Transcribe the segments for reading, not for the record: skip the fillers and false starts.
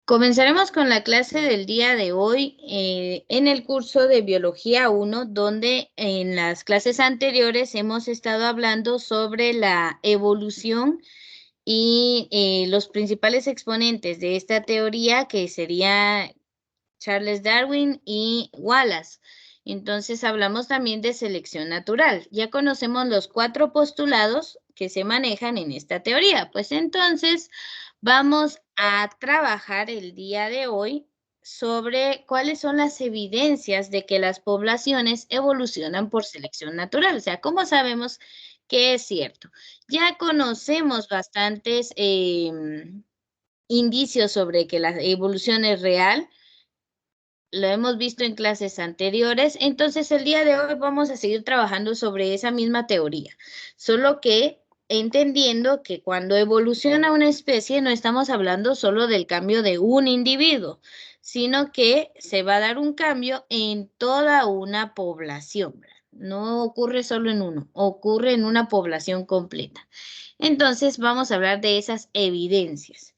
Comenzaremos con la clase del día de hoy en el curso de Biología 1, donde en las clases anteriores hemos estado hablando sobre la evolución y los principales exponentes de esta teoría, que sería Charles Darwin y Wallace. Entonces hablamos también de selección natural. Ya conocemos los 4 postulados que se manejan en esta teoría. Pues entonces vamos a trabajar el día de hoy sobre cuáles son las evidencias de que las poblaciones evolucionan por selección natural. O sea, ¿cómo sabemos que es cierto? Ya conocemos bastantes indicios sobre que la evolución es real. Lo hemos visto en clases anteriores, entonces el día de hoy vamos a seguir trabajando sobre esa misma teoría, solo que entendiendo que cuando evoluciona una especie no estamos hablando solo del cambio de un individuo, sino que se va a dar un cambio en toda una población, ¿verdad? No ocurre solo en uno, ocurre en una población completa. Entonces vamos a hablar de esas evidencias.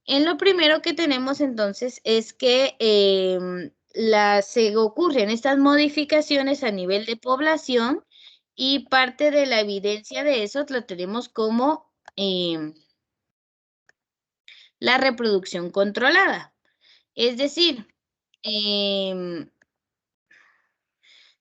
En lo primero que tenemos entonces es que se ocurren estas modificaciones a nivel de población y parte de la evidencia de eso lo tenemos como la reproducción controlada. Es decir,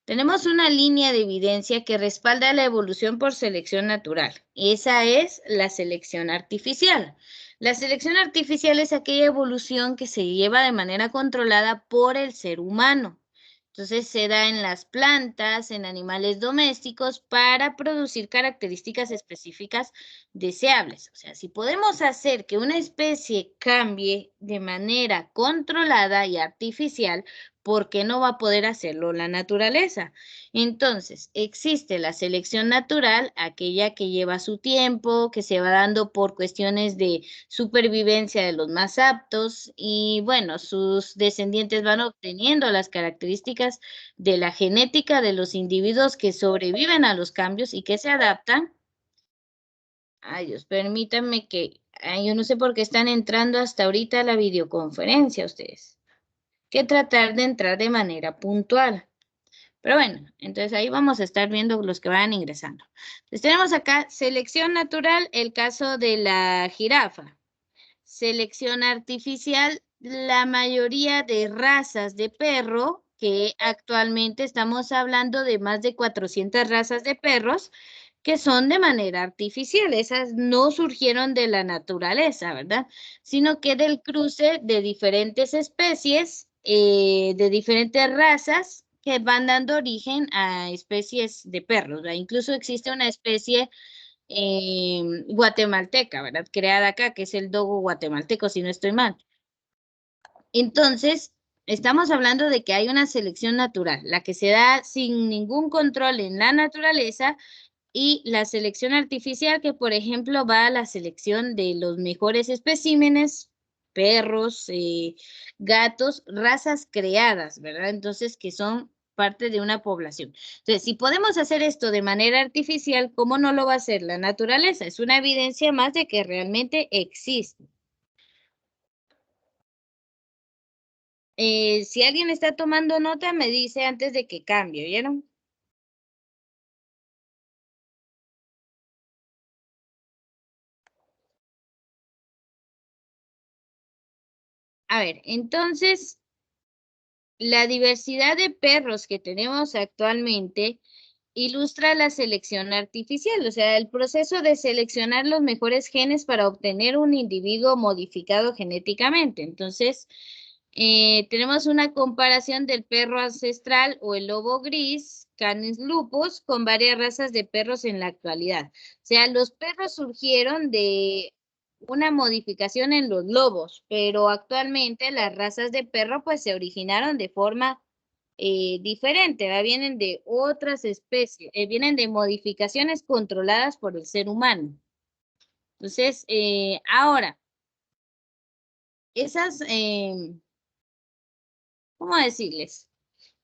tenemos una línea de evidencia que respalda la evolución por selección natural. Esa es la selección artificial. La selección artificial es aquella evolución que se lleva de manera controlada por el ser humano. Entonces se da en las plantas, en animales domésticos, para producir características específicas deseables. O sea, si podemos hacer que una especie cambie de manera controlada y artificial, ¿por qué no va a poder hacerlo la naturaleza? Entonces, existe la selección natural, aquella que lleva su tiempo, que se va dando por cuestiones de supervivencia de los más aptos y bueno, sus descendientes van obteniendo las características de la genética de los individuos que sobreviven a los cambios y que se adaptan. Ay, Dios, permítanme que, yo no sé por qué están entrando hasta ahorita a la videoconferencia ustedes. Que tratar de entrar de manera puntual. Pero bueno, entonces ahí vamos a estar viendo los que van ingresando. Entonces tenemos acá selección natural, el caso de la jirafa. Selección artificial, la mayoría de razas de perro, que actualmente estamos hablando de más de 400 razas de perros, que son de manera artificial. Esas no surgieron de la naturaleza, ¿verdad? Sino que del cruce de diferentes especies, de diferentes razas, que van dando origen a especies de perros, ¿verdad? Incluso existe una especie guatemalteca, ¿verdad? Creada acá, que es el dogo guatemalteco, si no estoy mal. Entonces, estamos hablando de que hay una selección natural, la que se da sin ningún control en la naturaleza, y la selección artificial, que por ejemplo va a la selección de los mejores especímenes, perros, gatos, razas creadas, ¿verdad? Entonces, que son parte de una población. Entonces, si podemos hacer esto de manera artificial, ¿cómo no lo va a hacer la naturaleza? Es una evidencia más de que realmente existe. Si alguien está tomando nota, me dice antes de que cambie, ¿oyeron? A ver, entonces, la diversidad de perros que tenemos actualmente ilustra la selección artificial, o sea, el proceso de seleccionar los mejores genes para obtener un individuo modificado genéticamente. Entonces, tenemos una comparación del perro ancestral o el lobo gris, Canis lupus, con varias razas de perros en la actualidad. O sea, los perros surgieron de una modificación en los lobos, pero actualmente las razas de perro pues se originaron de forma diferente, ¿verdad? Vienen de otras especies, vienen de modificaciones controladas por el ser humano. Entonces, ahora, esas, ¿cómo decirles?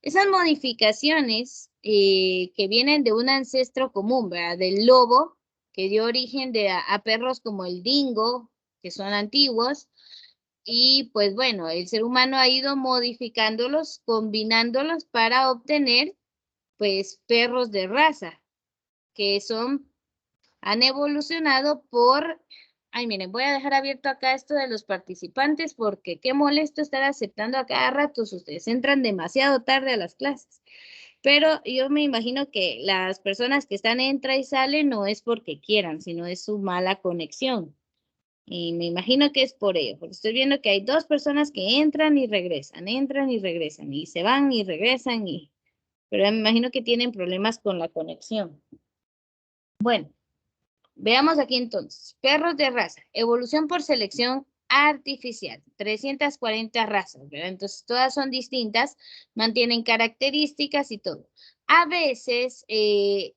Esas modificaciones que vienen de un ancestro común, ¿verdad? Del lobo, que dio origen a perros como el dingo, que son antiguos, y pues bueno, el ser humano ha ido modificándolos, combinándolos para obtener pues perros de raza, que han evolucionado por, ay miren, voy a dejar abierto acá esto de los participantes porque qué molesto estar aceptando a cada rato, ustedes entran demasiado tarde a las clases. Pero yo me imagino que las personas que están entra y sale no es porque quieran, sino es su mala conexión. Y me imagino que es por ello, porque estoy viendo que hay dos personas que entran y regresan, y se van y regresan, pero me imagino que tienen problemas con la conexión. Bueno, veamos aquí entonces. Perros de raza, evolución por selección artificial, 340 razas, ¿verdad? Entonces todas son distintas, mantienen características y todo. A veces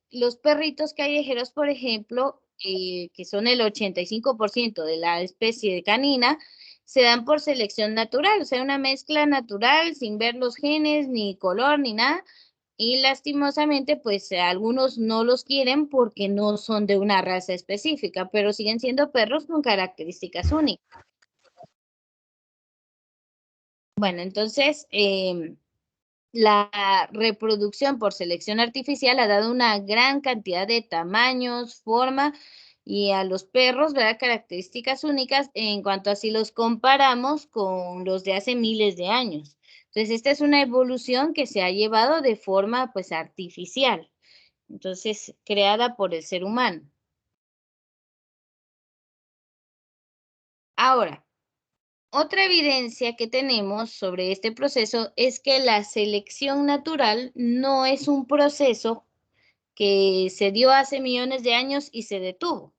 los perritos callejeros, por ejemplo, que son el 85% de la especie de canina, se dan por selección natural, o sea, una mezcla natural sin ver los genes, ni color, ni nada. Y lastimosamente, pues algunos no los quieren porque no son de una raza específica, pero siguen siendo perros con características únicas. Bueno, entonces, la reproducción por selección artificial ha dado una gran cantidad de tamaños, forma y a los perros, ¿verdad? Características únicas en cuanto a si los comparamos con los de hace miles de años. Entonces, esta es una evolución que se ha llevado de forma, pues, artificial. Entonces, creada por el ser humano. Ahora, otra evidencia que tenemos sobre este proceso es que la selección natural no es un proceso que se dio hace millones de años y se detuvo.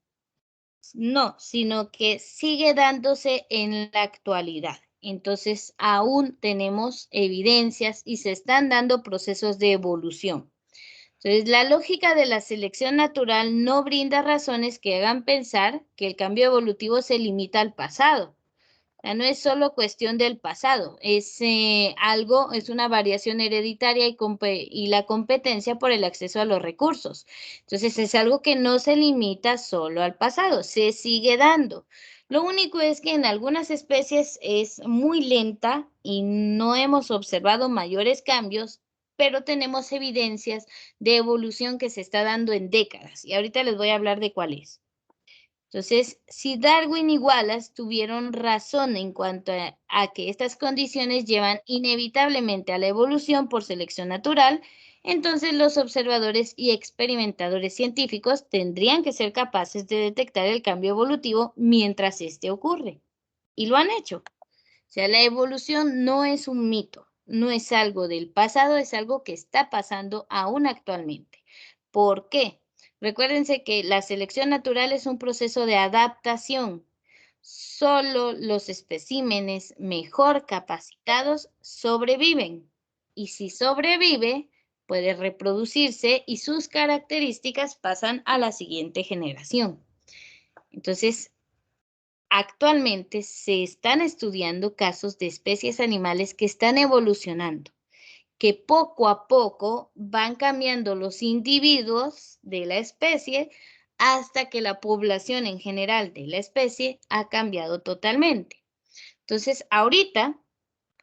No, sino que sigue dándose en la actualidad. Entonces, aún tenemos evidencias y se están dando procesos de evolución. Entonces, la lógica de la selección natural no brinda razones que hagan pensar que el cambio evolutivo se limita al pasado. O sea, no es solo cuestión del pasado, es es una variación hereditaria y la competencia por el acceso a los recursos. Entonces, es algo que no se limita solo al pasado, se sigue dando. Lo único es que en algunas especies es muy lenta y no hemos observado mayores cambios, pero tenemos evidencias de evolución que se está dando en décadas. Y ahorita les voy a hablar de cuál es. Entonces, si Darwin y Wallace tuvieron razón en cuanto a que estas condiciones llevan inevitablemente a la evolución por selección natural, entonces los observadores y experimentadores científicos tendrían que ser capaces de detectar el cambio evolutivo mientras este ocurre. Y lo han hecho. O sea, la evolución no es un mito, no es algo del pasado, es algo que está pasando aún actualmente. ¿Por qué? Recuérdense que la selección natural es un proceso de adaptación. Solo los especímenes mejor capacitados sobreviven. Y si sobrevive, puede reproducirse y sus características pasan a la siguiente generación. Entonces, actualmente se están estudiando casos de especies animales que están evolucionando, que poco a poco van cambiando los individuos de la especie hasta que la población en general de la especie ha cambiado totalmente. Entonces, ahorita,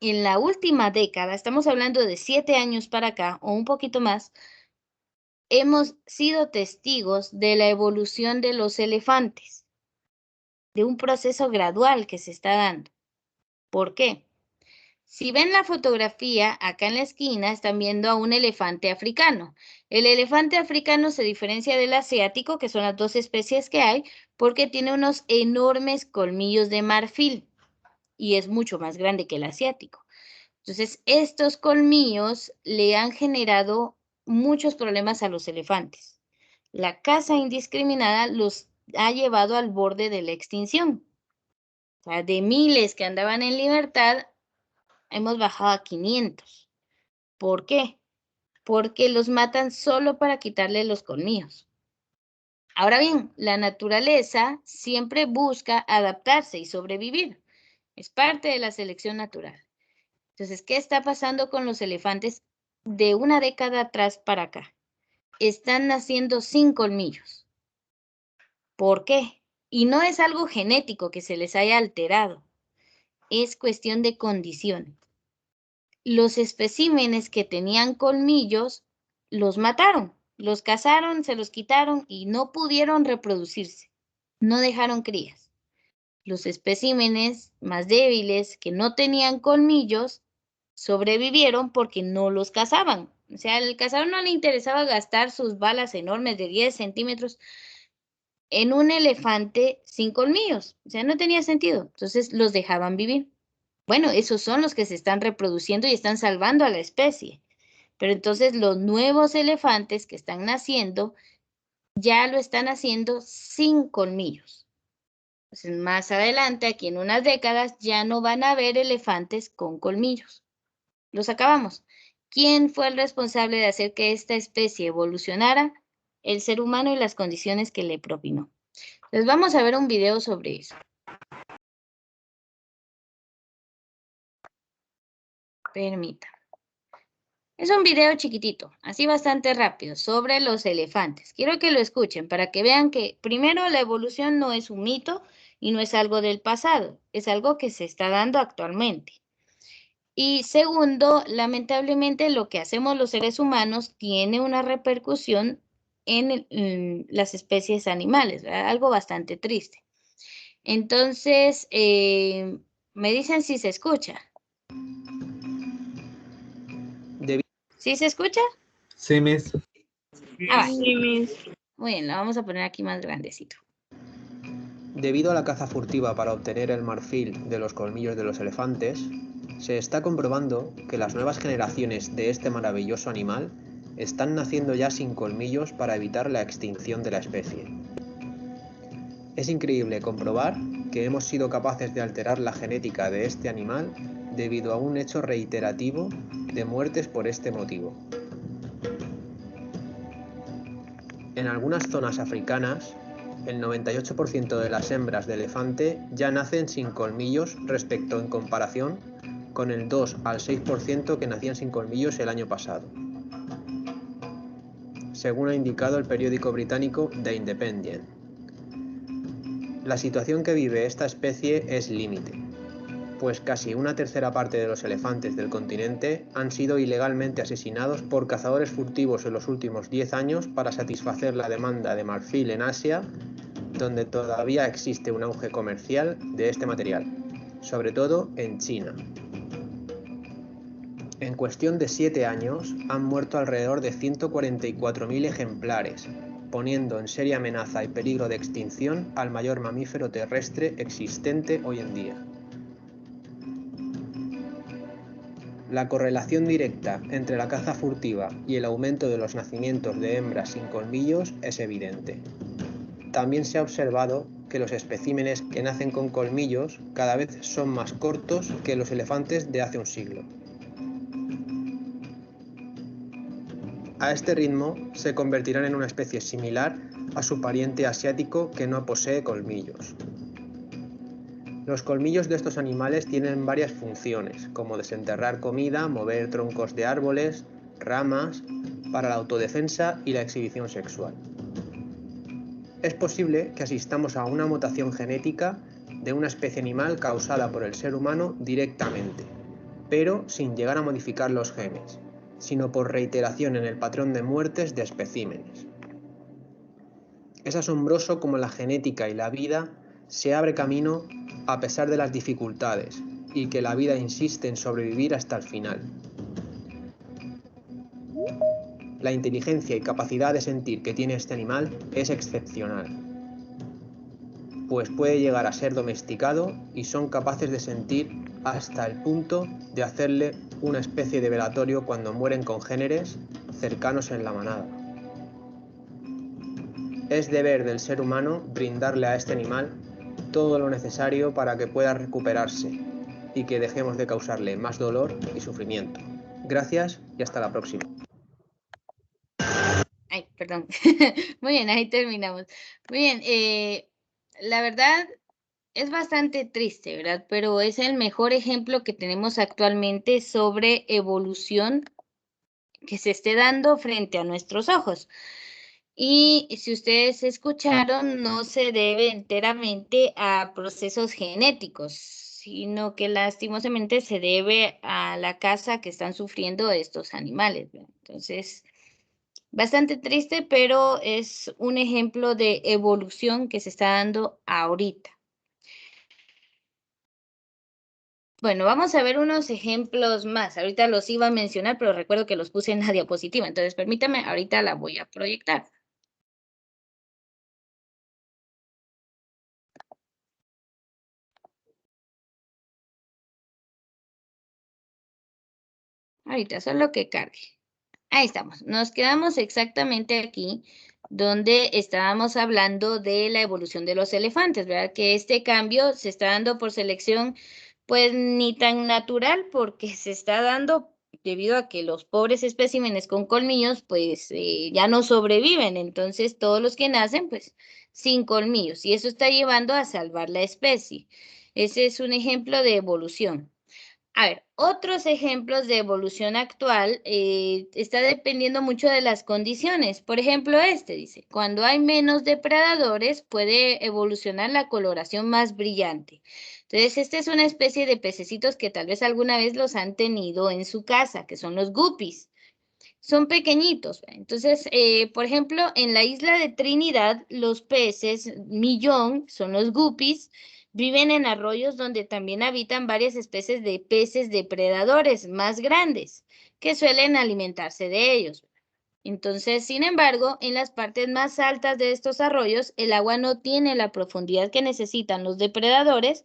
en la última década, estamos hablando de 7 años para acá o un poquito más, hemos sido testigos de la evolución de los elefantes, de un proceso gradual que se está dando. ¿Por qué? Si ven la fotografía, acá en la esquina están viendo a un elefante africano. El elefante africano se diferencia del asiático, que son las dos especies que hay, porque tiene unos enormes colmillos de marfil y es mucho más grande que el asiático. Entonces, estos colmillos le han generado muchos problemas a los elefantes. La caza indiscriminada los ha llevado al borde de la extinción. O sea, de miles que andaban en libertad, hemos bajado a 500. ¿Por qué? Porque los matan solo para quitarle los colmillos. Ahora bien, la naturaleza siempre busca adaptarse y sobrevivir. Es parte de la selección natural. Entonces, ¿qué está pasando con los elefantes de una década atrás para acá? Están naciendo sin colmillos. ¿Por qué? Y no es algo genético que se les haya alterado. es cuestión de condición. Los especímenes que tenían colmillos los mataron, los cazaron, se los quitaron y no pudieron reproducirse, no dejaron crías. Los especímenes más débiles que no tenían colmillos sobrevivieron porque no los cazaban. O sea, al cazador no le interesaba gastar sus balas enormes de 10 centímetros en un elefante sin colmillos. O sea, no tenía sentido. Entonces los dejaban vivir. Bueno, esos son los que se están reproduciendo y están salvando a la especie. Pero entonces los nuevos elefantes que están naciendo ya lo están haciendo sin colmillos. Entonces, más adelante, aquí en unas décadas, ya no van a haber elefantes con colmillos. Los acabamos. ¿Quién fue el responsable de hacer que esta especie evolucionara? El ser humano y las condiciones que le propinó. Les vamos a ver un video sobre eso. Permítanme. Es un video chiquitito, así bastante rápido, sobre los elefantes. Quiero que lo escuchen para que vean que, primero, la evolución no es un mito y no es algo del pasado, es algo que se está dando actualmente. Y segundo, lamentablemente lo que hacemos los seres humanos tiene una repercusión en las especies animales, ¿verdad? Algo bastante triste. Entonces, me dicen si se escucha. ¿Sí se escucha? Sí, Miss. Ah, sí, Miss. Muy bien, lo vamos a poner aquí más grandecito. Debido a la caza furtiva para obtener el marfil de los colmillos de los elefantes, se está comprobando que las nuevas generaciones de este maravilloso animal están naciendo ya sin colmillos para evitar la extinción de la especie. Es increíble comprobar que hemos sido capaces de alterar la genética de este animal debido a un hecho reiterativo de muertes por este motivo. En algunas zonas africanas, el 98% de las hembras de elefante ya nacen sin colmillos respecto en comparación con el 2 al 6% que nacían sin colmillos el año pasado, según ha indicado el periódico británico The Independent. La situación que vive esta especie es límite, pues casi una tercera parte de los elefantes del continente han sido ilegalmente asesinados por cazadores furtivos en los últimos 10 años para satisfacer la demanda de marfil en Asia, donde todavía existe un auge comercial de este material, sobre todo en China. En cuestión de 7 años han muerto alrededor de 144.000 ejemplares, poniendo en seria amenaza y peligro de extinción al mayor mamífero terrestre existente hoy en día. La correlación directa entre la caza furtiva y el aumento de los nacimientos de hembras sin colmillos es evidente. También se ha observado que los especímenes que nacen con colmillos cada vez son más cortos que los elefantes de hace un siglo. A este ritmo se convertirán en una especie similar a su pariente asiático que no posee colmillos. Los colmillos de estos animales tienen varias funciones, como desenterrar comida, mover troncos de árboles, ramas, para la autodefensa y la exhibición sexual. Es posible que asistamos a una mutación genética de una especie animal causada por el ser humano directamente, pero sin llegar a modificar los genes, sino por reiteración en el patrón de muertes de especímenes. Es asombroso cómo la genética y la vida se abre camino a pesar de las dificultades y que la vida insiste en sobrevivir hasta el final. La inteligencia y capacidad de sentir que tiene este animal es excepcional, pues puede llegar a ser domesticado y son capaces de sentir hasta el punto de hacerle una especie de velatorio cuando mueren congéneres cercanos en la manada. Es deber del ser humano brindarle a este animal todo lo necesario para que pueda recuperarse y que dejemos de causarle más dolor y sufrimiento. Gracias y hasta la próxima. Ay, perdón. Muy bien, ahí terminamos. Muy bien, la verdad es bastante triste, ¿verdad? Pero es el mejor ejemplo que tenemos actualmente sobre evolución que se esté dando frente a nuestros ojos. Y si ustedes escucharon, no se debe enteramente a procesos genéticos, sino que lastimosamente se debe a la caza que están sufriendo estos animales, ¿verdad? Entonces, bastante triste, pero es un ejemplo de evolución que se está dando ahorita. Bueno, vamos a ver unos ejemplos más. Ahorita los iba a mencionar, pero recuerdo que los puse en la diapositiva. Entonces, permítame, ahorita la voy a proyectar. Ahorita, solo que cargue. Ahí estamos. Nos quedamos exactamente aquí donde estábamos hablando de la evolución de los elefantes, ¿verdad? Que este cambio se está dando por selección, pues ni tan natural, porque se está dando debido a que los pobres especímenes con colmillos, pues ya no sobreviven. Entonces, todos los que nacen, pues sin colmillos. Y eso está llevando a salvar la especie. Ese es un ejemplo de evolución. A ver, otros ejemplos de evolución actual está dependiendo mucho de las condiciones. Por ejemplo, este dice, cuando hay menos depredadores puede evolucionar la coloración más brillante. Entonces, esta es una especie de pececitos que tal vez alguna vez los han tenido en su casa, que son los guppies. Son pequeñitos. Entonces, por ejemplo, en la isla de Trinidad, los peces millón, son los guppies, viven en arroyos donde también habitan varias especies de peces depredadores más grandes, que suelen alimentarse de ellos. Entonces, sin embargo, en las partes más altas de estos arroyos, el agua no tiene la profundidad que necesitan los depredadores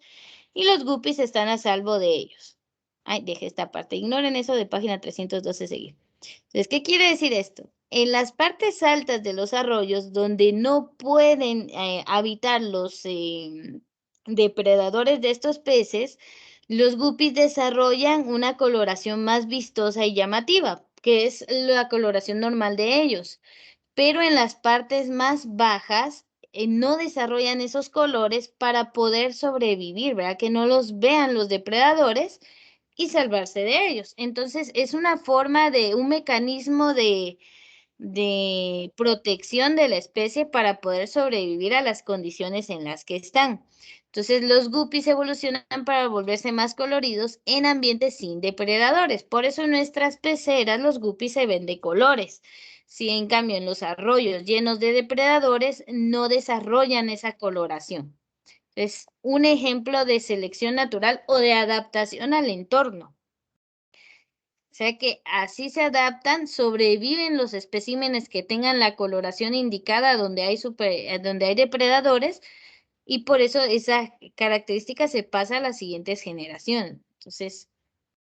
y los guppies están a salvo de ellos. Ay, dejé esta parte. Ignoren eso de página 312 seguir. Entonces, ¿qué quiere decir esto? En las partes altas de los arroyos, donde no pueden habitar los depredadores de estos peces, los guppies desarrollan una coloración más vistosa y llamativa, que es la coloración normal de ellos. Pero en las partes más bajas, no desarrollan esos colores para poder sobrevivir, ¿verdad? Que no los vean los depredadores y salvarse de ellos. Entonces, es una forma de un mecanismo de protección de la especie para poder sobrevivir a las condiciones en las que están. Entonces, los guppies evolucionan para volverse más coloridos en ambientes sin depredadores. Por eso en nuestras peceras los guppies se ven de colores. Si en cambio en los arroyos llenos de depredadores no desarrollan esa coloración. Es un ejemplo de selección natural o de adaptación al entorno. O sea que así se adaptan, sobreviven los especímenes que tengan la coloración indicada donde hay depredadores y por eso esa característica se pasa a las siguientes generaciones. Entonces,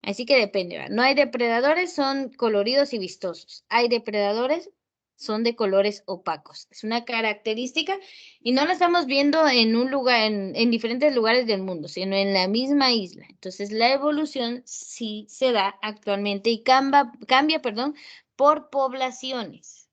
así que depende, ¿verdad? No hay depredadores, son coloridos y vistosos. Hay depredadores, son de colores opacos. Es una característica y no la estamos viendo en un lugar, en diferentes lugares del mundo, sino en la misma isla. Entonces, la evolución sí se da actualmente y cambia, por poblaciones.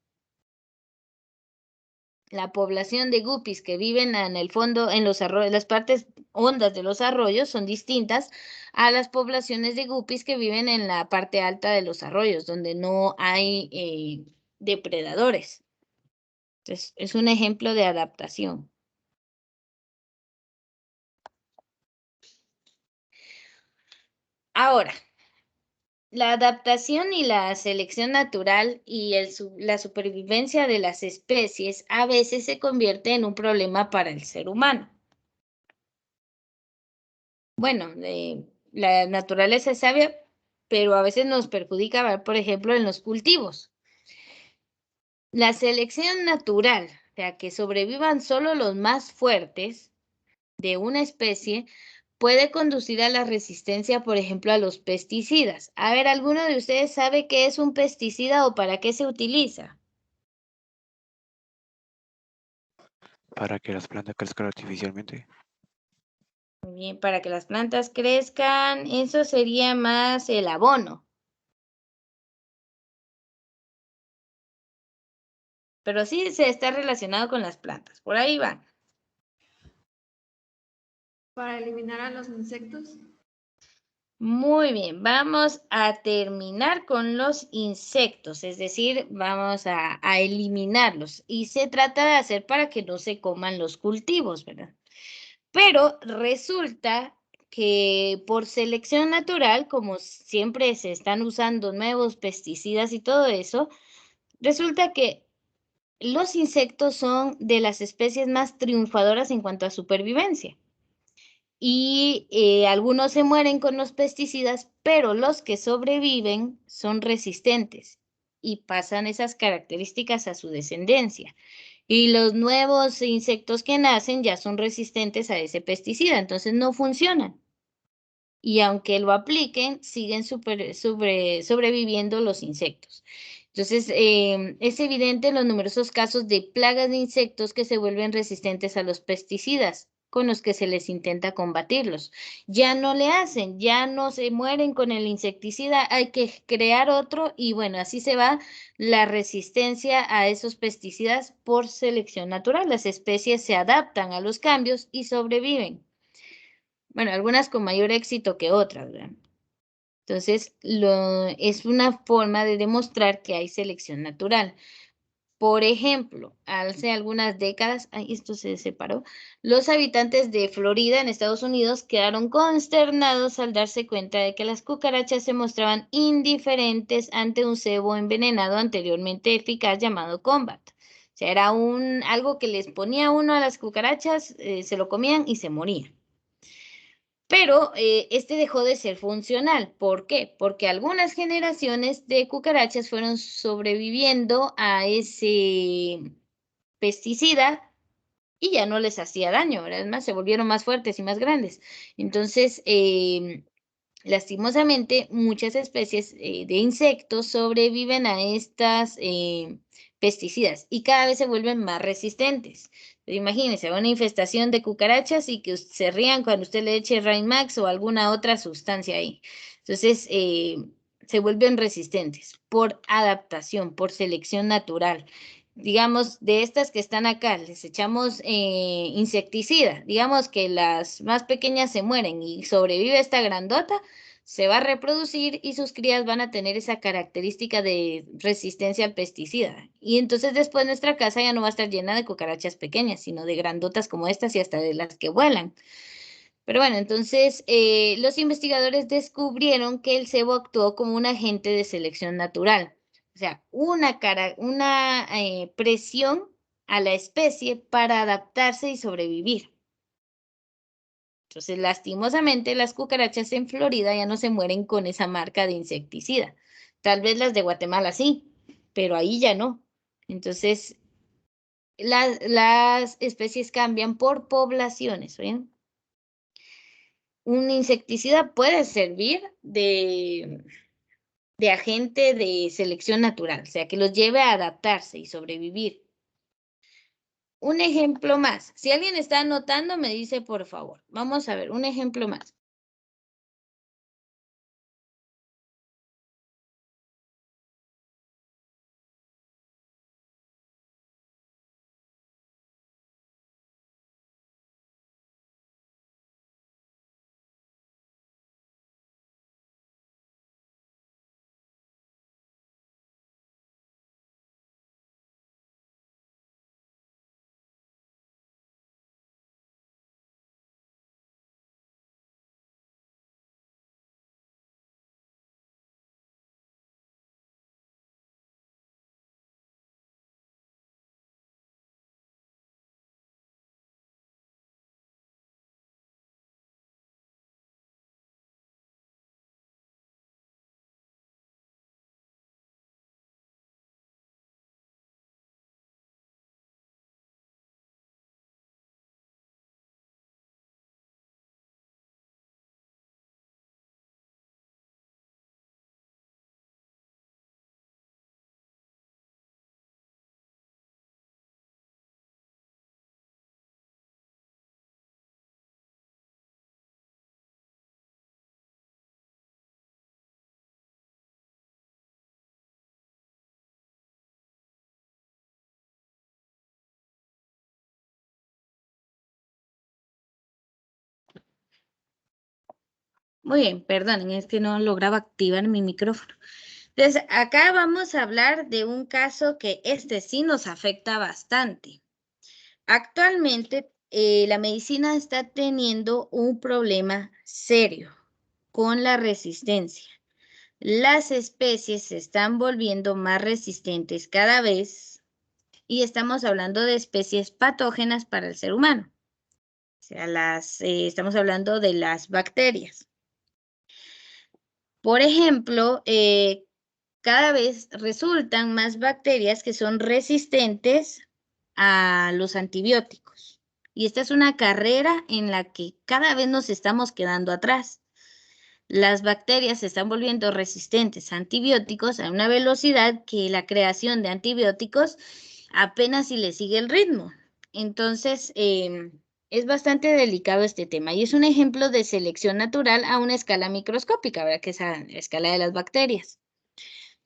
La población de guppies que viven en el fondo, en los arroyos, las partes hondas de los arroyos son distintas a las poblaciones de guppies que viven en la parte alta de los arroyos, donde no hay depredadores. Entonces, es un ejemplo de adaptación. Ahora, la adaptación y la selección natural y la supervivencia de las especies a veces se convierte en un problema para el ser humano. Bueno, la naturaleza es sabia, pero a veces nos perjudica, por ejemplo, en los cultivos. La selección natural, o sea, que sobrevivan solo los más fuertes de una especie, puede conducir a la resistencia, por ejemplo, a los pesticidas. A ver, ¿alguno de ustedes sabe qué es un pesticida o para qué se utiliza? Para que las plantas crezcan artificialmente. Muy bien, para que las plantas crezcan, eso sería más el abono. Pero sí se está relacionado con las plantas. Por ahí van. Para eliminar a los insectos. Muy bien, vamos a terminar con los insectos, es decir, vamos a eliminarlos. Y se trata de hacer para que no se coman los cultivos, ¿verdad? Pero resulta que por selección natural, como siempre se están usando nuevos pesticidas y todo eso, resulta que los insectos son de las especies más triunfadoras en cuanto a supervivencia. Y algunos se mueren con los pesticidas, pero los que sobreviven son resistentes y pasan esas características a su descendencia. Y los nuevos insectos que nacen ya son resistentes a ese pesticida, entonces no funcionan. Y aunque lo apliquen, siguen sobreviviendo los insectos. Entonces, es evidente los numerosos casos de plagas de insectos que se vuelven resistentes a los pesticidas con los que se les intenta combatirlos. Ya no le hacen, ya no se mueren con el insecticida, hay que crear otro y bueno, así se va la resistencia a esos pesticidas por selección natural. Las especies se adaptan a los cambios y sobreviven. Bueno, algunas con mayor éxito que otras, ¿verdad? Entonces, es una forma de demostrar que hay selección natural. Por ejemplo, hace algunas décadas, esto se separó, los habitantes de Florida, en Estados Unidos, quedaron consternados al darse cuenta de que las cucarachas se mostraban indiferentes ante un cebo envenenado anteriormente eficaz llamado Combat. O sea, era algo que les ponía uno a las cucarachas, se lo comían y se morían. Pero este dejó de ser funcional. ¿Por qué? Porque algunas generaciones de cucarachas fueron sobreviviendo a ese pesticida y ya no les hacía daño, ¿verdad? Además, se volvieron más fuertes y más grandes. Entonces, lastimosamente, muchas especies de insectos sobreviven a estas pesticidas y cada vez se vuelven más resistentes. Pero imagínense, una infestación de cucarachas y que se rían cuando usted le eche Rainmax o alguna otra sustancia ahí. Entonces, se vuelven resistentes por adaptación, por selección natural. Digamos, de estas que están acá, les echamos insecticida. Digamos que las más pequeñas se mueren y sobrevive esta grandota, se va a reproducir y sus crías van a tener esa característica de resistencia al pesticida. Y entonces después nuestra casa ya no va a estar llena de cucarachas pequeñas, sino de grandotas como estas y hasta de las que vuelan. Pero bueno, entonces los investigadores descubrieron que el cebo actuó como un agente de selección natural. O sea, una presión a la especie para adaptarse y sobrevivir. Entonces, lastimosamente, las cucarachas en Florida ya no se mueren con esa marca de insecticida. Tal vez las de Guatemala sí, pero ahí ya no. Entonces, las especies cambian por poblaciones, ¿ven? Un insecticida puede servir de agente de selección natural, o sea, que los lleve a adaptarse y sobrevivir. Un ejemplo más. Si alguien está anotando, me dice por favor. Vamos a ver, un ejemplo más. Muy bien, perdonen, es que no lograba activar mi micrófono. Entonces, acá vamos a hablar de un caso que sí nos afecta bastante. Actualmente la medicina está teniendo un problema serio con la resistencia. Las especies se están volviendo más resistentes cada vez y estamos hablando de especies patógenas para el ser humano. O sea, estamos hablando de las bacterias. Por ejemplo, cada vez resultan más bacterias que son resistentes a los antibióticos. Y esta es una carrera en la que cada vez nos estamos quedando atrás. Las bacterias se están volviendo resistentes a antibióticos a una velocidad que la creación de antibióticos apenas si le sigue el ritmo. Entonces, es bastante delicado este tema y es un ejemplo de selección natural a una escala microscópica, ¿verdad? Que es a la escala de las bacterias.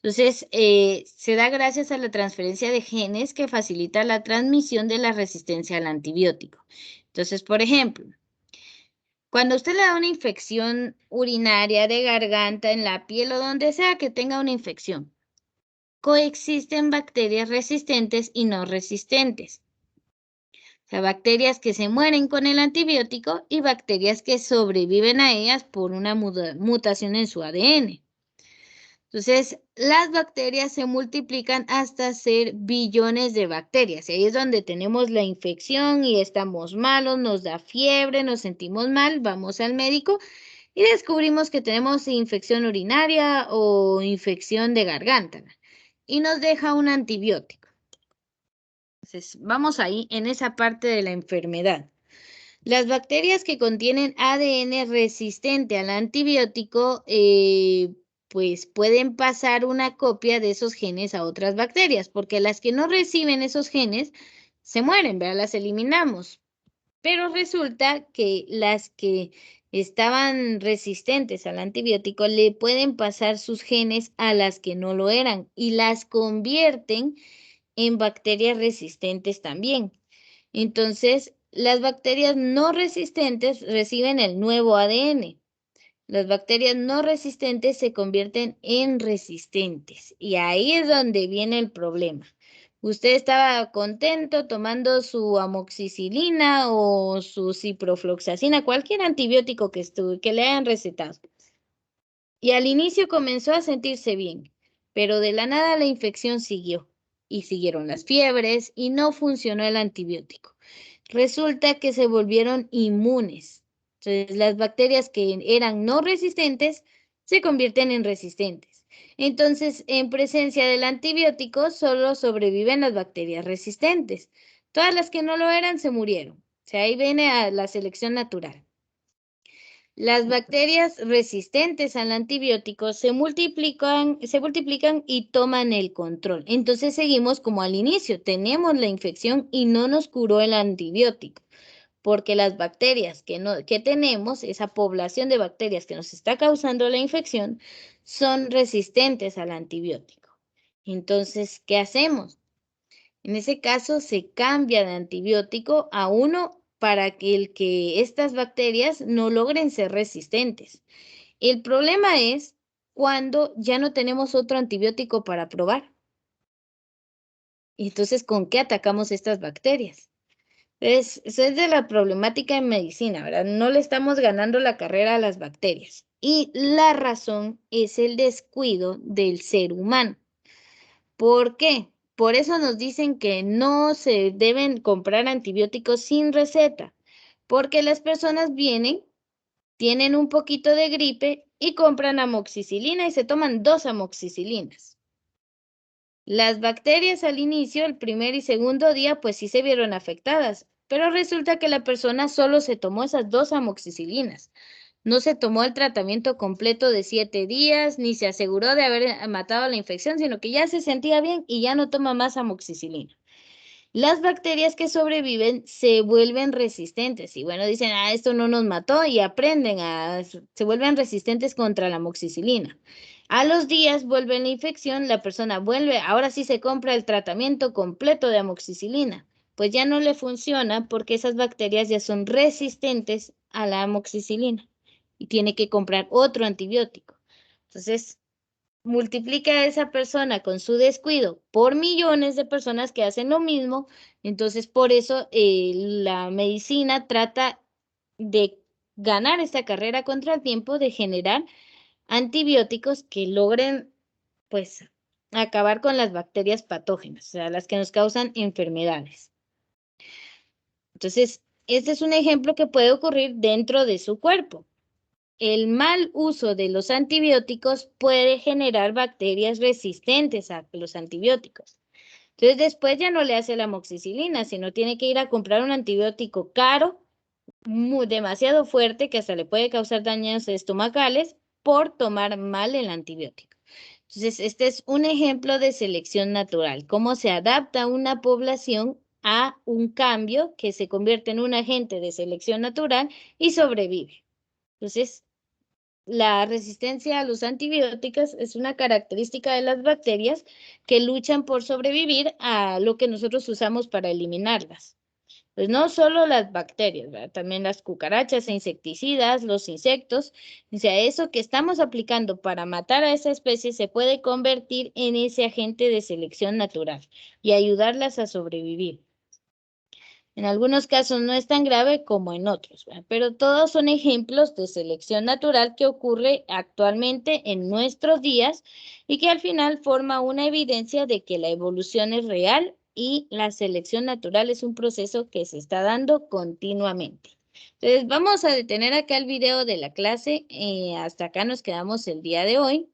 Entonces, se da gracias a la transferencia de genes que facilita la transmisión de la resistencia al antibiótico. Entonces, por ejemplo, cuando usted le da una infección urinaria de garganta, en la piel o donde sea que tenga una infección, coexisten bacterias resistentes y no resistentes. O sea, bacterias que se mueren con el antibiótico y bacterias que sobreviven a ellas por una mutación en su ADN. Entonces, las bacterias se multiplican hasta ser billones de bacterias. Y ahí es donde tenemos la infección y estamos malos, nos da fiebre, nos sentimos mal, vamos al médico y descubrimos que tenemos infección urinaria o infección de garganta y nos deja un antibiótico. Entonces, vamos ahí en esa parte de la enfermedad. Las bacterias que contienen ADN resistente al antibiótico, pues pueden pasar una copia de esos genes a otras bacterias, porque las que no reciben esos genes se mueren, ¿verdad? Las eliminamos. Pero resulta que las que estaban resistentes al antibiótico le pueden pasar sus genes a las que no lo eran y las convierten en bacterias resistentes también. Entonces, las bacterias no resistentes reciben el nuevo ADN. Las bacterias no resistentes se convierten en resistentes. Y ahí es donde viene el problema. Usted estaba contento tomando su amoxicilina o su ciprofloxacina, cualquier antibiótico que le hayan recetado. Y al inicio comenzó a sentirse bien, pero de la nada la infección siguió. Y siguieron las fiebres y no funcionó el antibiótico. Resulta que se volvieron inmunes. Entonces, las bacterias que eran no resistentes se convierten en resistentes. Entonces, en presencia del antibiótico, solo sobreviven las bacterias resistentes. Todas las que no lo eran se murieron. O sea, ahí viene a la selección natural. Las bacterias resistentes al antibiótico se multiplican y toman el control. Entonces seguimos como al inicio, tenemos la infección y no nos curó el antibiótico, porque las bacterias que tenemos, esa población de bacterias que nos está causando la infección, son resistentes al antibiótico. Entonces, ¿qué hacemos? En ese caso, se cambia de antibiótico a uno para que estas bacterias no logren ser resistentes. El problema es cuando ya no tenemos otro antibiótico para probar. Entonces, ¿con qué atacamos estas bacterias? Eso es de la problemática en medicina, ¿verdad? No le estamos ganando la carrera a las bacterias. Y la razón es el descuido del ser humano. ¿Por qué? Por eso nos dicen que no se deben comprar antibióticos sin receta, porque las personas tienen un poquito de gripe y compran amoxicilina y se toman 2 amoxicilinas. Las bacterias al inicio, el primer y segundo día, pues sí se vieron afectadas, pero resulta que la persona solo se tomó esas 2 amoxicilinas. No se tomó el tratamiento completo de 7 días, ni se aseguró de haber matado la infección, sino que ya se sentía bien y ya no toma más amoxicilina. Las bacterias que sobreviven se vuelven resistentes y bueno, dicen, esto no nos mató y se vuelven resistentes contra la amoxicilina. A los días vuelve la infección, la persona vuelve, ahora sí se compra el tratamiento completo de amoxicilina. Pues ya no le funciona porque esas bacterias ya son resistentes a la amoxicilina y tiene que comprar otro antibiótico. Entonces, multiplica a esa persona con su descuido por millones de personas que hacen lo mismo. Entonces, por eso la medicina trata de ganar esta carrera contra el tiempo, de generar antibióticos que logren, pues, acabar con las bacterias patógenas, o sea, las que nos causan enfermedades. Entonces, este es un ejemplo que puede ocurrir dentro de su cuerpo. El mal uso de los antibióticos puede generar bacterias resistentes a los antibióticos. Entonces, después ya no le hace la amoxicilina, sino tiene que ir a comprar un antibiótico caro, demasiado fuerte, que hasta le puede causar daños estomacales por tomar mal el antibiótico. Entonces, este es un ejemplo de selección natural, cómo se adapta una población a un cambio que se convierte en un agente de selección natural y sobrevive. Entonces, la resistencia a los antibióticos es una característica de las bacterias que luchan por sobrevivir a lo que nosotros usamos para eliminarlas. Pues no solo las bacterias, ¿verdad? También las cucarachas e insecticidas, los insectos. O sea, eso que estamos aplicando para matar a esa especie se puede convertir en ese agente de selección natural y ayudarlas a sobrevivir. En algunos casos no es tan grave como en otros, ¿verdad? Pero todos son ejemplos de selección natural que ocurre actualmente en nuestros días y que al final forma una evidencia de que la evolución es real y la selección natural es un proceso que se está dando continuamente. Entonces, vamos a detener acá el video de la clase. Hasta acá nos quedamos el día de hoy.